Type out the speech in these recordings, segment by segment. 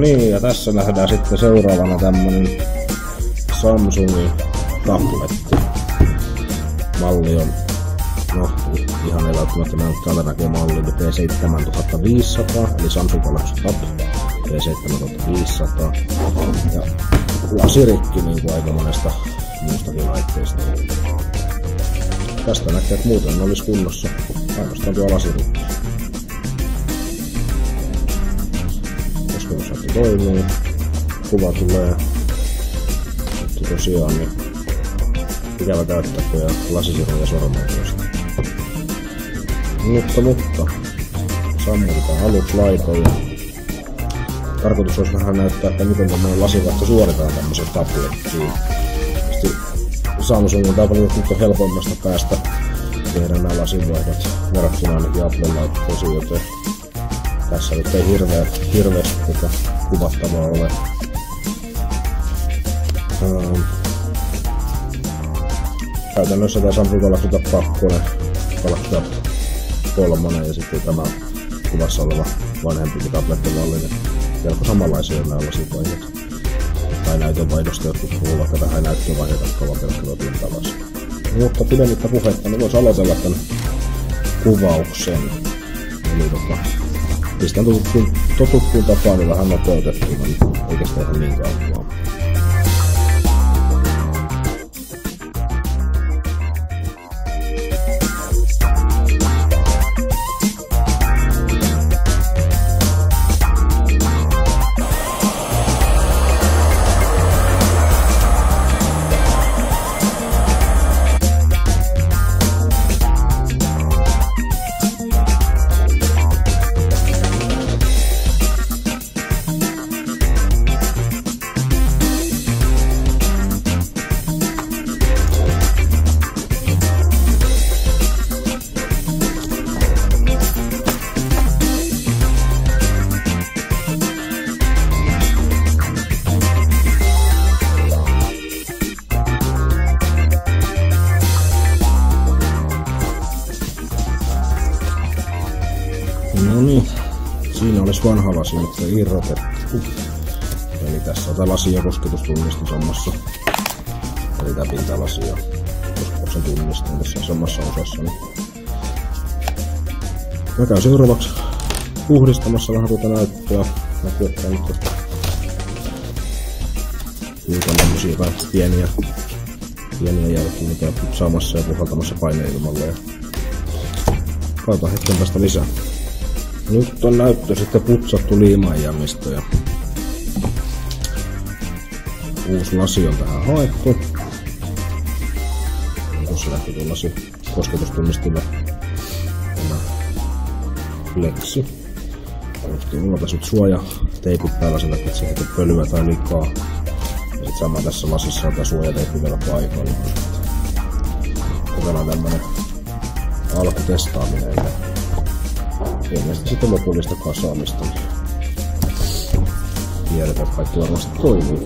niin, ja tässä nähdään sitten seuraavana tämmönen Samsungin tabletti. Malli on, no ihan ei välttämättä näyttää näkee malli, P7500, eli Samsung Galaxy Tab P7500. Ja lasirikki niinku aika monesta muustakin laitteesta. Tästä näkee, että muuten olisi kunnossa. Ainoastaan tuo lasirikki. Kosketusnäyttö toimii. Kuva tulee. Nyt tosiaan niin ikävä täyttääkö ja lasisiru ja sormen tuosta. Mutta sammutetaan aluksi laitoja. Tarkoitus olisi vähän näyttää, että miten tämmöinen lasivaihto suoritetaan tämmöiseen tablettiin. Samsungin tabletit nyt on helpommasta päästä tehdä nämä lasinvaihdot verrattuna ainakin Apple-laitteisiin, joten tässä nyt ei hirveästi tätä kuvattavaa ole. Käytännössä tämä Samsung Galaxy Tab 2, Galaxy Tab 3 ja sitten tämä kuvassa oleva vanhempikin tablettimallinen. Melko samanlaisia nämä lasivaihdot. Tai näytönvaihdosta jotkut puhuvat, että vähän näyttövaihdot, jotka ovat pelkkää pinta-alas. Mutta pidemmittä puhetta, niin voisi aloitella tämän kuvauksen. Eli pistän totuttuun tapaan niin vähän nopeutettua, eikä sitä ihan niin kauan. No niin, siinä olisi vanha lasi, mutta irrotettu. Eli tässä on tämä lasi- ja kosketustunnistu samassa. Eli tämä pintalasi ja kosketuksen tunnistu tässä samassa osassa. Mä käyn seuraavaksi puhdistamassa vähän tuota näyttöä. Näkyy, että nyt on tämmöisiä pieniä jälkiä, mitä on saamassa ja puhaltamassa paineilmalle. Katsotaan hetken tästä lisää. Nyt on näyttö sitten putsattu liimainjämistö ja uusi lasi on tähän haettu. Tuossa lähti tuo lasi kosketustunnistulle tämä fleksi. Mulla on tässä nyt suojateipit päällä sen takia, että se ei tule pölyä tai likaa. Ja sit sama tässä lasissa on tää suojateippi vielä paikalla. Kokeillaan tämmönen alkutestaaminen. Ilmeisesti sitten lopullista kasaamista. Tiedetään, että kaikki varmasti toimii.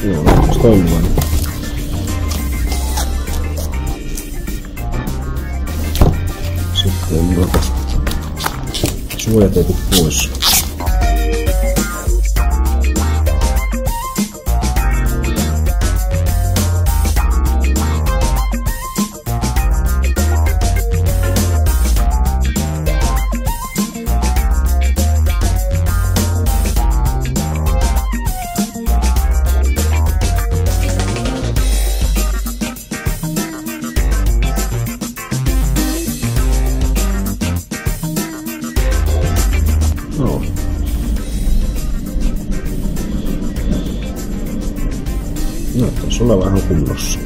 Joo, se toimii. Sitten suojateipit pois. Joo. Näyttäisi olla vähän kunnossa.